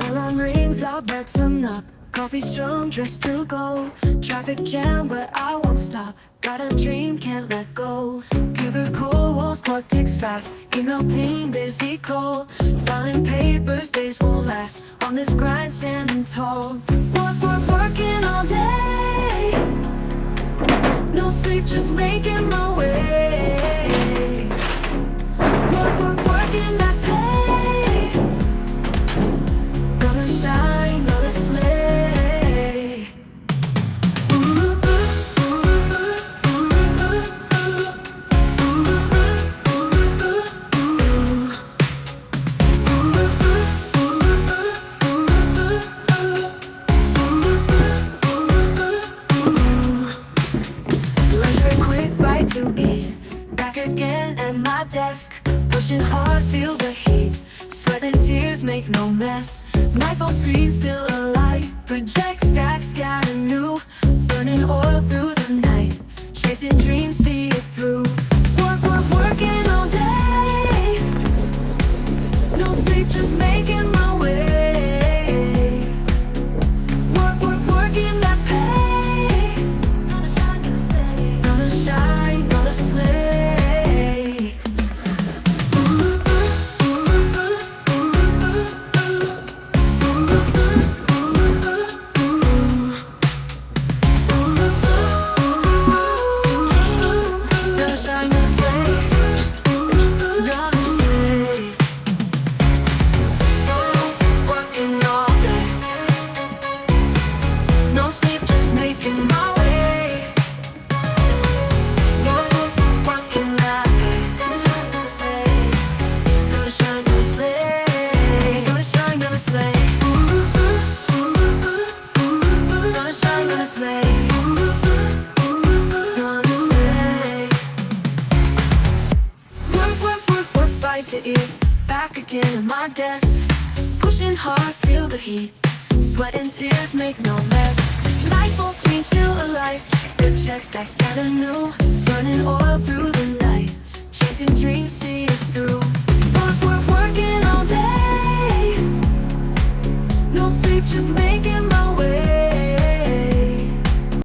Alarm rings, loud backs up. Coffee strong, dressed to go. Traffic jam, but I won't stop. Got a dream, can't let go. Cubicle walls, clock ticks fast. Email ping, busy call. Filing papers, days won't last. On this grind, standing tall. Working all day. No sleep, just making my way. Working that pay. Gonna shine, gonna slay. Lunch break, quick bite to eat. Back again at my desk. Pushing hard, feel the heat. Sweat and tears make no mess. My phone screen still alight. Project stacks, scatter new. Burning oil through the night. Chasing dreams, see it through. Working all day. No sleep, just making my way. Working that pay. Gonna shine, gonna stay. Gonna shine, gonna slay. Gonna shine, gonna slay. Gonna slay. Working all day. No sleep, just making my way. Working that day. Gonna shine, gonna slay. Gonna shine, gonna slay. Gonna shine, gonna slay. Gonna shine, gonna slay. Gonna slay. Work, bite to eat. Back again at my desk. Pushing hard, feel the heat. Sweat and tears make no mess. Night full screen still alight. The check stacks scatter new. Burning oil through the